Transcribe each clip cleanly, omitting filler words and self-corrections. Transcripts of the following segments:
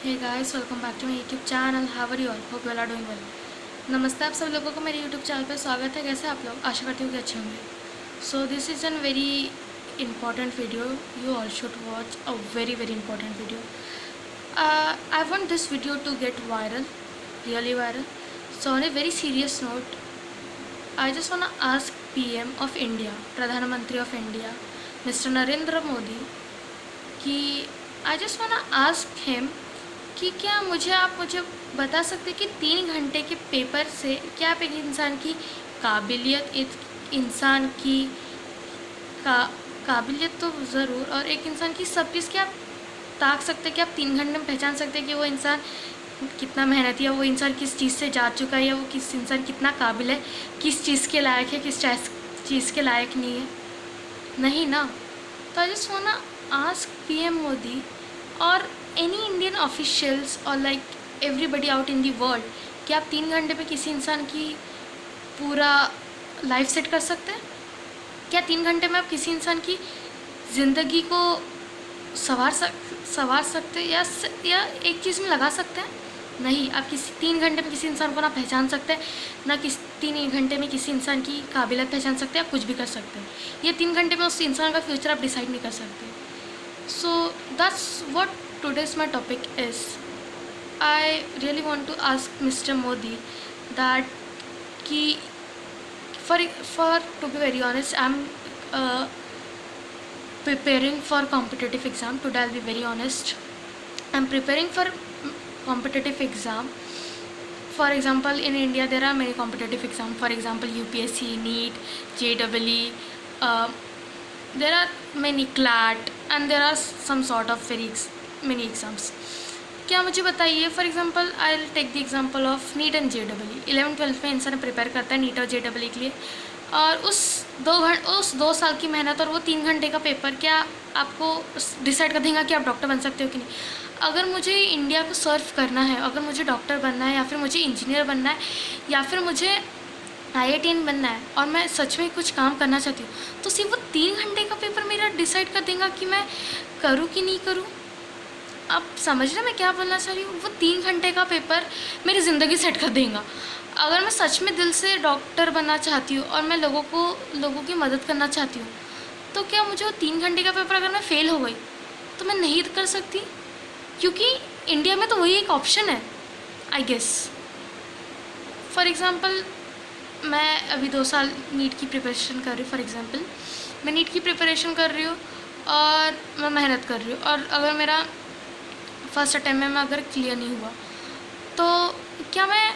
Hey guys, welcome back to my YouTube channel. How are you all? Hope you are doing well. नमस्ते आप सब लोगों को मेरे यूट्यूब चैनल पर स्वागत है। कैसे आप लोग? आशा करती हूँ कि अच्छे होंगे। So this is an very important video. You all should watch a very important video. I want this video to get viral, really viral. So on a very serious note, I just want to ask PM of India, प्रधानमंत्री of India, Mr. Narendra Modi, कि I just want to ask him कि क्या आप मुझे बता सकते कि 3 घंटे के पेपर से क्या आप एक इंसान की काबिलियत, एक इंसान की काबिलियत तो ज़रूर, और एक इंसान की सब चीज़ क्या आप ताक सकते हैं कि आप 3 घंटे में पहचान सकते हैं कि वो इंसान कितना मेहनती है, वो इंसान किस चीज़ से जा चुका है, या वो किस इंसान कितना काबिल है, किस चीज़ के लायक है, किस चीज़ के लायक नहीं है? नहीं ना. तो I just want to ask PM Modi और एनी इंडियन ऑफिशियल्स और like everybody out in the world, कि आप 3 घंटे में किसी इंसान की पूरा लाइफ सेट कर सकते हैं? क्या 3 घंटे में आप किसी इंसान की ज़िंदगी को सवार सकते हैं या एक चीज़ में लगा सकते हैं? नहीं. आप 3 घंटे में किसी इंसान को ना पहचान सकते हैं, ना 3 घंटे में किसी इंसान की काबिलियत पहचान सकते हैं. आप कुछ भी कर सकते हैं. ये 3 घंटे में उस इंसान का फ्यूचर आप डिसाइड नहीं कर सकते. So that's what today's my topic is. I really want to ask Mr. Modi that ki for to be very honest, I'm preparing for competitive exam. Today I'll be very honest, I'm preparing for competitive exam. For example, in India there are many competitive exam. For example, UPSC, NEET, JEE, there are many CLAT, and there are some sort of many exams. क्या मुझे बताइए, for example I will take the example of NEET and JEE. 11th-12th में इंसान prepare करता है NEET और JEE के लिए, और उस 2 साल की मेहनत और वो 3 घंटे का पेपर क्या आपको डिसाइड कर देगा कि आप डॉक्टर बन सकते हो कि नहीं? अगर मुझे इंडिया को सर्व करना है, अगर मुझे डॉक्टर बनना है, या फिर मुझे इंजीनियर बनना है, या फिर मुझे IITian बनना है, और मैं सच में कुछ काम करना चाहती हूँ, तो सिर्फ वो 3 घंटे का पेपर मेरा डिसाइड कर देगा कि मैं करूँ कि नहीं करूँ. आप समझ रहे मैं क्या बोलना चाह रही हूँ? वो 3 घंटे का पेपर मेरी ज़िंदगी सेट कर देगा. अगर मैं सच में दिल से डॉक्टर बनना चाहती हूँ और मैं लोगों की मदद करना चाहती हूँ, तो क्या मुझे वो 3 घंटे का पेपर अगर मैं फ़ेल हो गई तो मैं नहीं कर सकती? क्योंकि इंडिया में तो वही एक ऑप्शन है, आई गेस. फॉर एग्ज़ाम्पल, मैं अभी 2 साल नीट की प्रिपरेशन कर रही हूँ. फॉर एग्ज़ाम्पल, मैं नीट की प्रिपरेशन कर रही हूँ और मैं मेहनत कर रही हूँ, और अगर मेरा फर्स्ट अटैम्प्ट में मैं अगर क्लियर नहीं हुआ, तो क्या मैं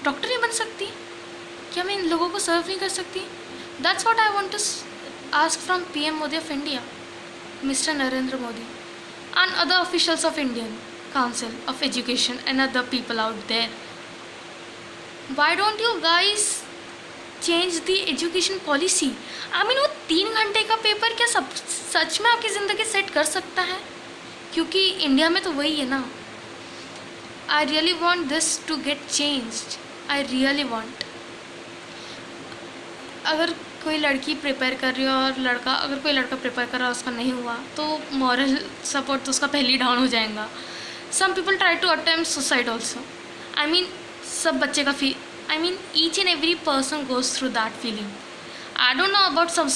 डॉक्टर नहीं बन सकती? क्या मैं इन लोगों को सर्व नहीं कर सकती? That's what I want to ask from PM Modi of India, mister Narendra Modi, and other officials of Indian council of education and other people out there. Why don't you guys change the education policy? I mean, वो 3 घंटे का paper क्या सच में आपकी ज़िंदगी set कर सकता है? क्योंकि इंडिया में तो वही है ना. I really want this to get changed. I really want. अगर कोई लड़की प्रिपेयर कर रही हो और अगर कोई लड़का प्रिपेयर कर रहा है, उसका नहीं हुआ, तो मॉरल सपोर्ट तो उसका पहले ही डाउन हो जाएगा. Some people try to attempt suicide also. I mean, सब बच्चे का each and every person goes through that feeling. I don't know about some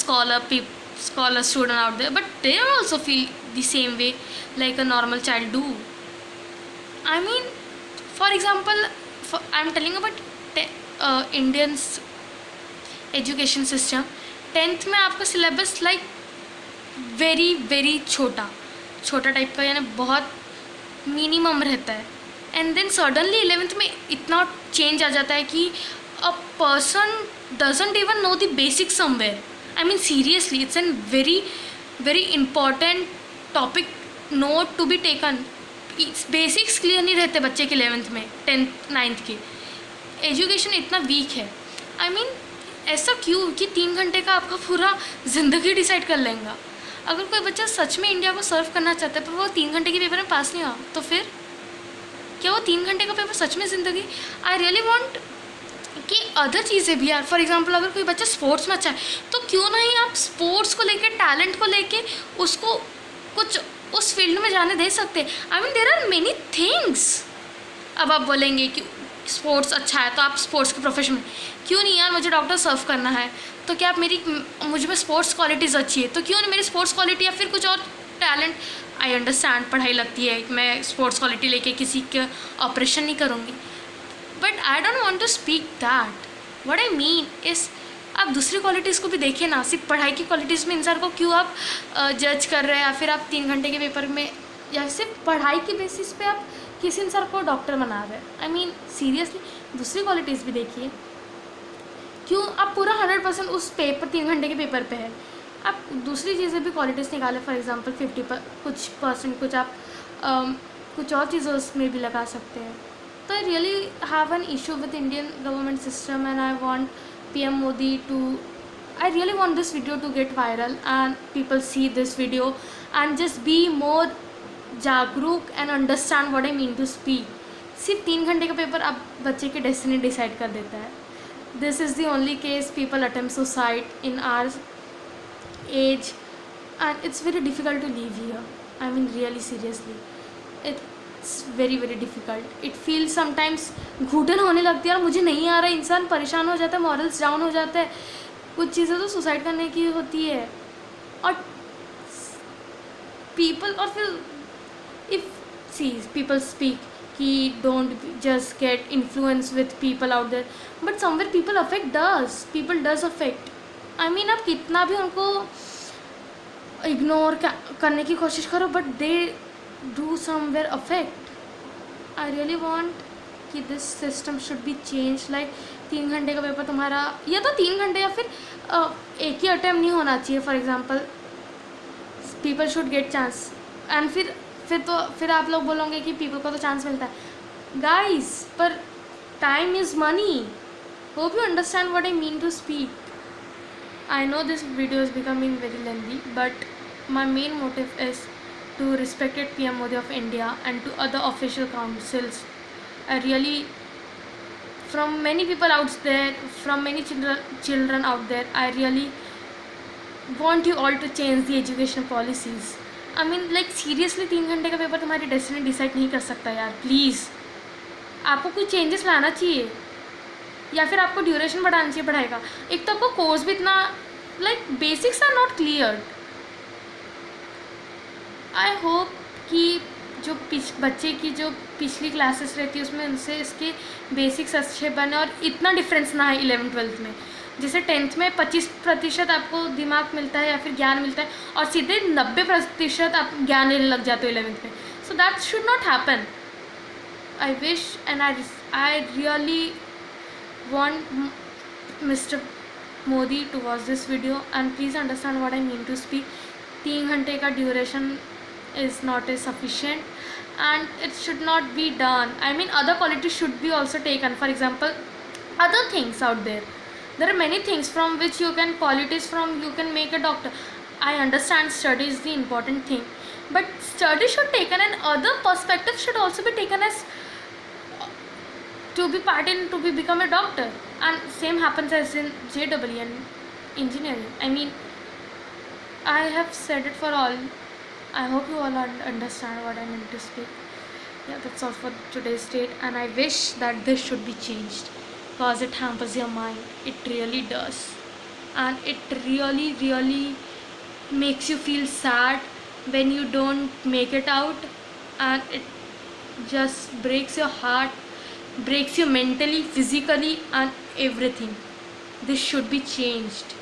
scholar student out there, but they also feel the same way like a normal child do. I mean, for example, I'm telling about Indians education system. 10th में आपका syllabus like very छोटा type का, यानी बहुत minimum रहता है. And then suddenly 11th में इतना चेंज आ जाता है कि a person doesn't even know the basic somewhere. I mean, seriously, it's a very important topic note to be taken. Basics clear नहीं रहते बच्चे के 11th में, 10th 9th के. एजुकेशन इतना वीक है. आई मीन, ऐसा क्यों कि 3 घंटे का आपका पूरा ज़िंदगी डिसाइड कर लेगा? अगर कोई बच्चा सच में इंडिया को सर्व करना चाहता है पर वो 3 घंटे के पेपर में पास नहीं हुआ, तो फिर क्या वो 3 घंटे का पेपर सच में ज़िंदगी? आई रियली वॉन्ट कि अदर चीज़ें भी यार. फॉर एग्जांपल, अगर कोई बच्चा स्पोर्ट्स में अच्छा है, तो क्यों नहीं आप स्पोर्ट्स को लेके, टैलेंट को लेके उसको कुछ उस फील्ड में जाने दे सकते। I mean there are many things. अब आप बोलेंगे कि स्पोर्ट्स अच्छा है तो आप स्पोर्ट्स के प्रोफेशन में, क्यों नहीं यार, मुझे डॉक्टर सर्व करना है तो क्या आप मुझ में स्पोर्ट्स क्वालिटीज़ अच्छी है तो क्यों नहीं मेरी स्पोर्ट्स क्वालिटी या फिर कुछ और टैलेंट। आई अंडरस्टैंड पढ़ाई लगती है, मैं स्पोर्ट्स क्वालिटी लेके किसी का ऑपरेशन नहीं करूँगी, but I don't want to speak that. What I mean is, आप दूसरी क्वालिटीज़ को भी देखिए ना, सिर्फ पढ़ाई की क्वालिटीज़ में इंसान को क्यों आप जज कर रहे हैं, या फिर आप 3 घंटे के पेपर में या सिर्फ पढ़ाई के बेसिस पे आप किसी इंसान को डॉक्टर बना रहे हैं। आई मीन सीरियसली दूसरी क्वालिटीज़ भी देखिए। क्यों आप पूरा 100% उस पेपर 3 घंटे के पेपर पे है, आप दूसरी चीज़ें भी क्वालिटीज़ निकालें। फॉर एग्जांपल 50% कुछ आप कुछ और चीज़ें उसमें भी लगा सकते हैं। तो I really have an issue with Indian government system and I want PM Modi to, I really want this video to get viral and people see this video and just be more जागरूक and understand what I mean to speak। सिर्फ 3 घंटे का paper आप बच्चे की destiny decide कर देता है। This is the only case people attempt suicide in our age and it's very difficult to live here. I mean really seriously it's very very difficult. It feel sometimes घुटन होने लगती है और मुझे नहीं आ रहा है, इंसान परेशान हो जाता है, मॉरल्स डाउन हो जाता है। कुछ चीज़ें तो सुसाइड करने की होती है और पीपल, और फिर इफ़ सी पीपल स्पीक कि don't just get influence with people out there, but somewhere people does affect. I mean आप कितना भी उनको इग्नोर करने की कोशिश करो but they do somewhere affect. I really want कि this system should be change. Like 3 घंटे का पेपर तुम्हारा, या तो 3 घंटे या फिर एक ही अटैम्प्ट नहीं होना चाहिए। For example people should get chance and फिर आप लोग बोलोगे कि पीपल को तो चांस मिलता है गाइस, पर time is money. Hope you understand what I mean to speak. I know this video is becoming very lengthy but my main motive is to respected PM Modi of India and to other official councils. I really, from many people out there, from many children out there, I really want you all to change the education policies. I mean like seriously 3 घंटे का paper तुम्हारी destiny decide नहीं कर सकता यार। Please आपको कुछ changes लाना चाहिए या फिर आपको ड्यूरेशन बढ़ाना चाहिए पढ़ाई का। एक तो आपको कोर्स भी इतना like basics are not clear. I hope कि जो बच्चे की जो पिछली क्लासेस रहती है उसमें उनसे इसके बेसिक्स अच्छे बने और इतना डिफरेंस ना है 11th-12th में। जैसे 10th में 25% आपको दिमाग मिलता है या फिर ज्ञान मिलता है और सीधे 90% आप ज्ञान लेने लग जाते हो 11th में। So that should not happen. I wish and I really want mister Modi to watch this video and please understand what I mean to speak. 3 घंटे का duration is not as sufficient and it should not be done. I mean other qualities should be also taken. For example, other things out there. There are many things from which you can qualities from you can make a doctor. I understand study is the important thing, but study should taken and other perspectives should also be taken as to be part in to be become a doctor. And same happens as in JEE and engineering. I mean I have said it for all. I hope you all understand what I meant to speak. Yeah, that's all for today's date and I wish that this should be changed because it hampers your mind. It really does. And it really makes you feel sad when you don't make it out and it just breaks your heart, breaks you mentally, physically and everything. This should be changed.